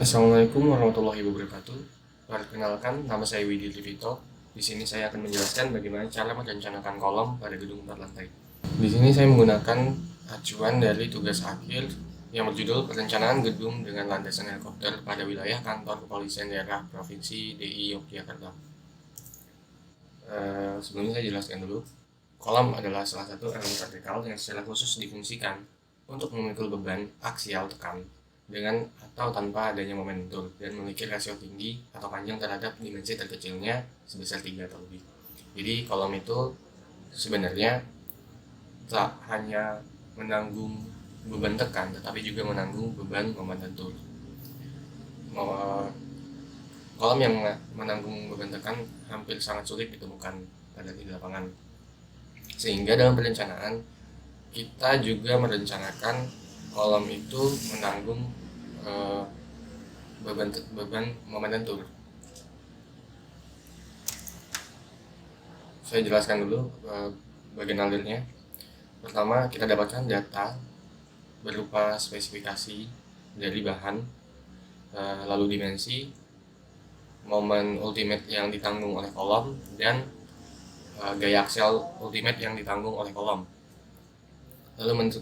Assalamualaikum warahmatullahi wabarakatuh. Perkenalkan, nama saya Widi Livito. Di sini saya akan menjelaskan bagaimana cara merencanakan kolom pada gedung 4 lantai. Di sini saya menggunakan acuan dari tugas akhir yang berjudul Perencanaan Gedung dengan Landasan Helikopter pada Wilayah Kantor Kepolisian Daerah Provinsi DI Yogyakarta. Sebelumnya saya jelaskan dulu. Kolom adalah salah satu elemen vertikal yang secara khusus difungsikan untuk memikul beban aksial tekan dengan atau tanpa adanya momentum dan memiliki rasio tinggi atau panjang terhadap dimensi terkecilnya sebesar 3 atau lebih. Jadi kolom itu sebenarnya tak hanya menanggung beban tekan tetapi juga menanggung beban momentum. Kolom yang menanggung beban tekan hampir sangat sulit ditemukan pada di lapangan. Sehingga dalam perencanaan kita juga merencanakan kolom itu menanggung beban momentum. Saya jelaskan dulu bagian alirnya. Pertama, kita dapatkan data berupa spesifikasi dari bahan, lalu dimensi, momen ultimate yang ditanggung oleh kolom, dan gaya aksial ultimate yang ditanggung oleh kolom. Lalu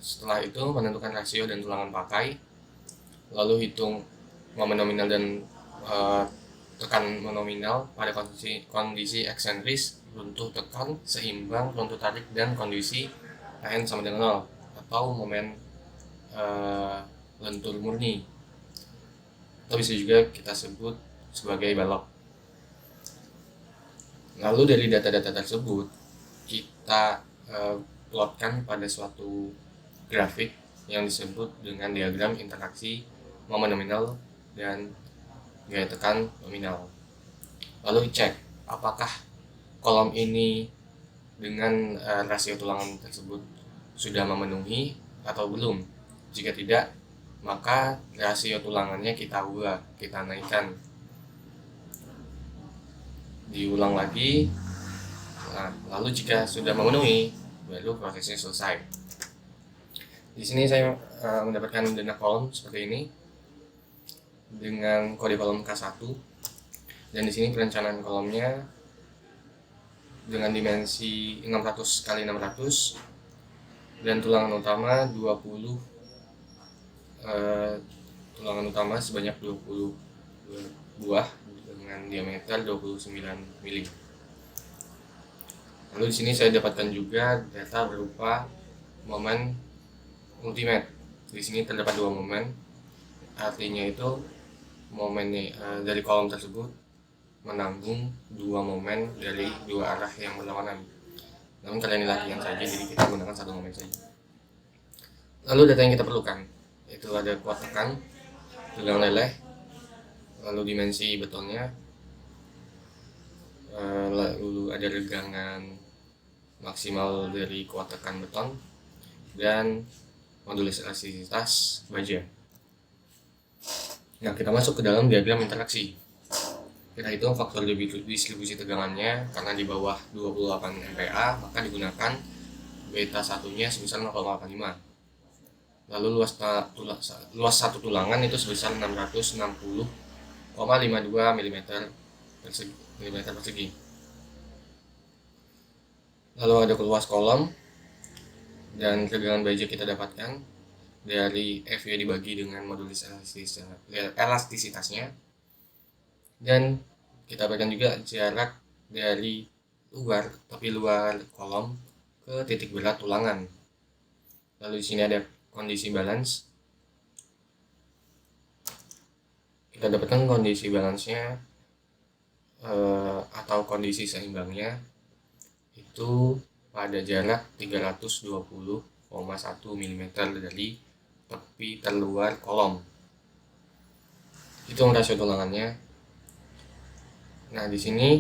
setelah itu menentukan rasio dan tulangan pakai, lalu hitung momen nominal dan tekan nominal pada kondisi eksentris, runtuh tekan, seimbang, runtuh tarik, dan kondisi N sama dengan 0 atau momen lentur murni, atau bisa juga kita sebut sebagai balok. Lalu dari data-data tersebut kita plotkan pada suatu grafik yang disebut dengan diagram interaksi momen nominal dan gaya tekan nominal. Lalu cek apakah kolom ini dengan rasio tulangan tersebut sudah memenuhi atau belum. Jika tidak, maka rasio tulangannya kita ubah, kita naikkan. Diulang lagi. Nah, lalu jika sudah memenuhi, baru prosesnya selesai. Di sini saya mendapatkan data kolom seperti ini dengan kode kolom K1, dan di sini perencanaan kolomnya dengan dimensi 600 x 600 dan tulangan utama 20 tulangan utama sebanyak 20 buah dengan diameter 29 mili. Lalu di sini saya dapatkan juga data berupa momen ultimate. Di sini terdapat 2 momen, artinya itu momennya dari kolom tersebut menanggung 2 momen dari 2 arah yang berlawanan. Namun karena ini latihan saja, jadi kita gunakan 1 momen saja. Lalu data yang kita perlukan itu ada kuat tekan, tegangan leleh, lalu dimensi betonnya, lalu ada regangan maksimal dari kuat tekan beton, dan modulus elastisitas baja. Nah, kita masuk ke dalam diagram interaksi. Kita hitung faktor distribusi tegangannya, karena di bawah 28 MPa maka digunakan beta satunya sebesar 0,85. Lalu luas satu tulangan itu sebesar 660,52 mm persegi. Lalu ada luas kolom dan tegangan baja kita dapatkan dari Fy dibagi dengan modulus elastisitasnya, dan kita berikan juga jarak dari luar kolom ke titik berat tulangan. Lalu di sini ada kondisi balance. Kita dapatkan kondisi balance-nya atau kondisi seimbangnya itu pada jarak 320,1 mm dari tepi terluar kolom. Hitung rasio tulangannya. Nah, di sini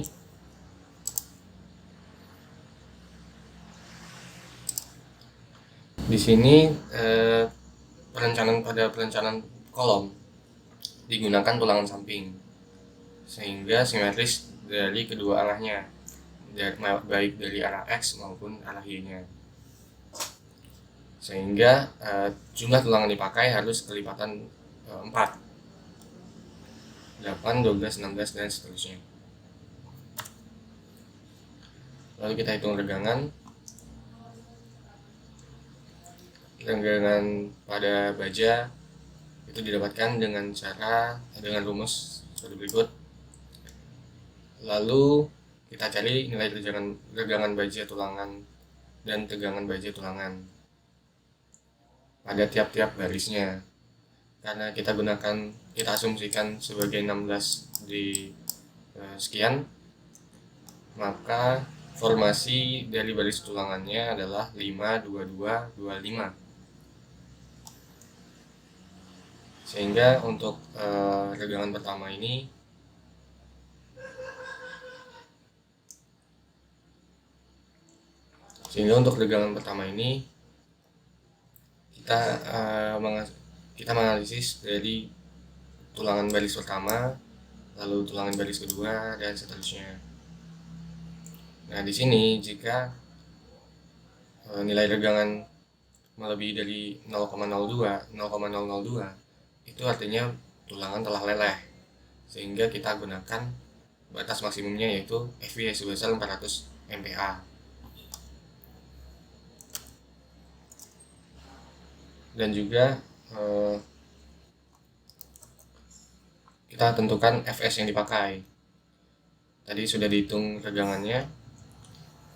perencanaan kolom digunakan tulangan samping sehingga simetris dari kedua arahnya, baik dari arah X maupun arah Y-nya. Sehingga jumlah tulangan dipakai harus kelipatan 4. 8, 12, 16, dan seterusnya. Lalu kita hitung regangan. Regangan pada baja itu didapatkan dengan rumus seperti berikut. Lalu kita cari nilai regangan baja tulangan dan tegangan baja tulangan pada tiap-tiap barisnya. Karena kita asumsikan sebagai 16 di sekian, maka formasi dari baris tulangannya adalah 5, 22, 25. Sehingga untuk regangan pertama ini kita menganalisis dari tulangan baris pertama, lalu tulangan baris kedua, dan seterusnya. Nah, di sini jika nilai regangan melebihi dari 0,02, itu artinya tulangan telah leleh, sehingga kita gunakan batas maksimumnya yaitu FV sebesar 400 MPa. Dan juga kita tentukan Fs yang dipakai. Tadi sudah dihitung regangannya,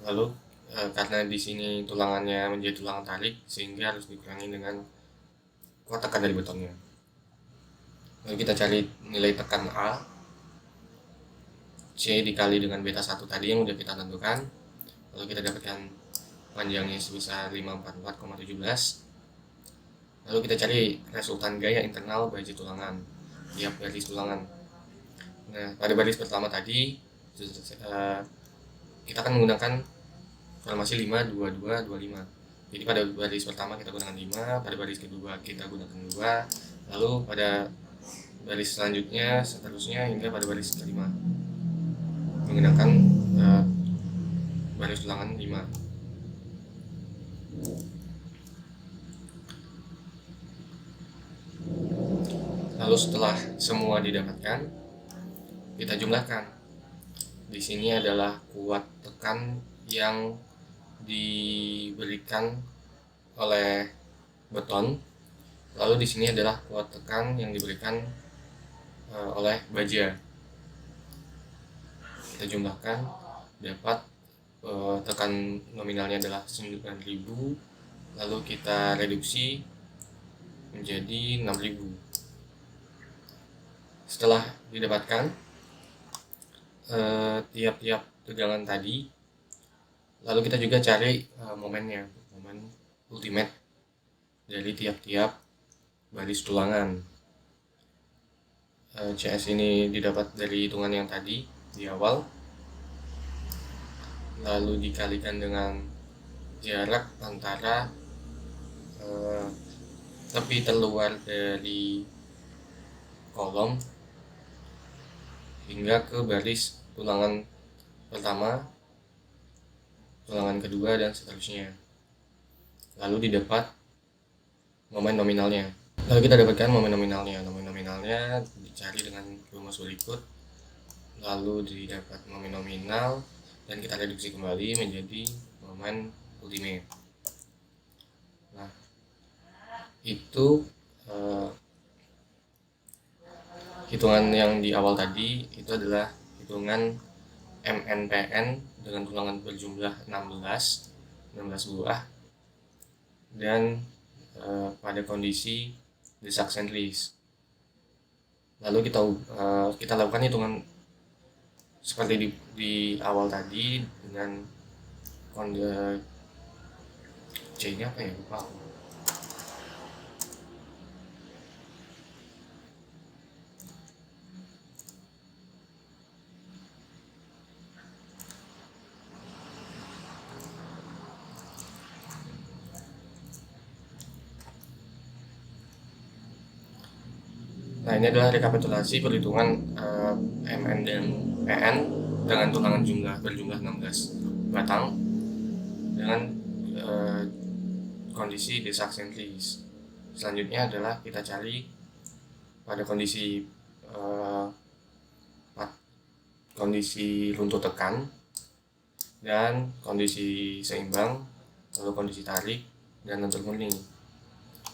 lalu karena di sini tulangannya menjadi tulangan tarik, sehingga harus dikurangi dengan kuat tekan dari betonnya. Lalu kita cari nilai tekan A, C dikali dengan beta 1 tadi yang sudah kita tentukan. Lalu kita dapatkan panjangnya sebesar 544,17. Lalu kita cari resultan gaya internal baja tulangan tiap baris tulangan. Nah, pada baris pertama tadi kita akan menggunakan formasi 5, 22, 25. Jadi pada baris pertama kita gunakan 5, pada baris kedua kita gunakan 2, lalu pada baris selanjutnya seterusnya hingga pada baris kelima menggunakan baris tulangan 5. Lalu setelah semua didapatkan, kita jumlahkan. Di sini adalah kuat tekan yang diberikan oleh beton. Lalu di sini adalah kuat tekan yang diberikan oleh baja. Kita jumlahkan, dapat tekan nominalnya adalah 9.000, lalu kita reduksi menjadi 6.000. Setelah didapatkan tiap-tiap tegangan tadi, lalu kita juga cari momen ultimate dari tiap-tiap baris tulangan. CS ini didapat dari hitungan yang tadi di awal, lalu dikalikan dengan jarak antara tepi terluar dari kolom hingga ke baris tulangan pertama, tulangan kedua, dan seterusnya. Lalu didapat momen nominalnya. Lalu kita dapatkan momen nominalnya. Momen nominalnya dicari dengan rumus berikut. Lalu didapat momen nominal dan kita reduksi kembali menjadi momen ultimate. Nah, itu hitungan yang di awal tadi itu adalah hitungan MNPN dengan tulangan berjumlah 16 buah dan pada kondisi desak sentris. Lalu kita lakukan hitungan seperti di awal tadi dengan C-nya apa ya, lupa. Nah, ini adalah rekapitulasi perhitungan MN dan PN dengan tulangan berjumlah 16 batang dengan kondisi desak sentris. Selanjutnya adalah kita cari pada kondisi kondisi runtuh tekan dan kondisi seimbang, lalu kondisi tarik dan lentur murni.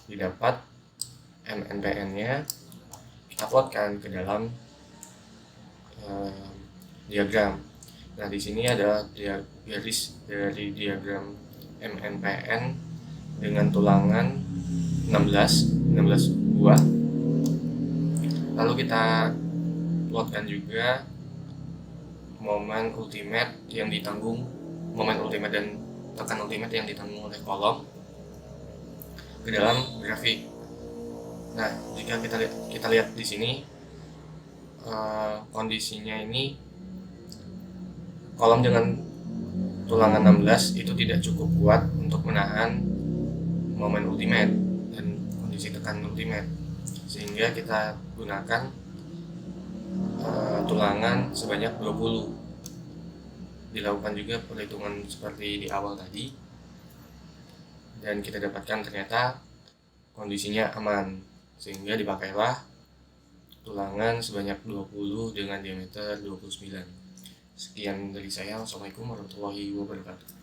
Didapat MNPN-nya, kita plotkan ke dalam diagram. Nah, di sini ada garis dari diagram MNPN dengan tulangan 16 buah. Lalu kita plotkan juga momen ultimate dan tekan ultimate yang ditanggung oleh kolom ke dalam grafik. Nah, jika kita lihat di sini kondisinya ini, kolom dengan tulangan 16 itu tidak cukup kuat untuk menahan momen ultimate dan kondisi tekan ultimate, sehingga kita gunakan tulangan sebanyak 20. Dilakukan juga perhitungan seperti di awal tadi, dan kita dapatkan ternyata kondisinya aman, sehingga dipakailah tulangan sebanyak 20 dengan diameter 29. Sekian dari saya. Wassalamualaikum warahmatullahi wabarakatuh.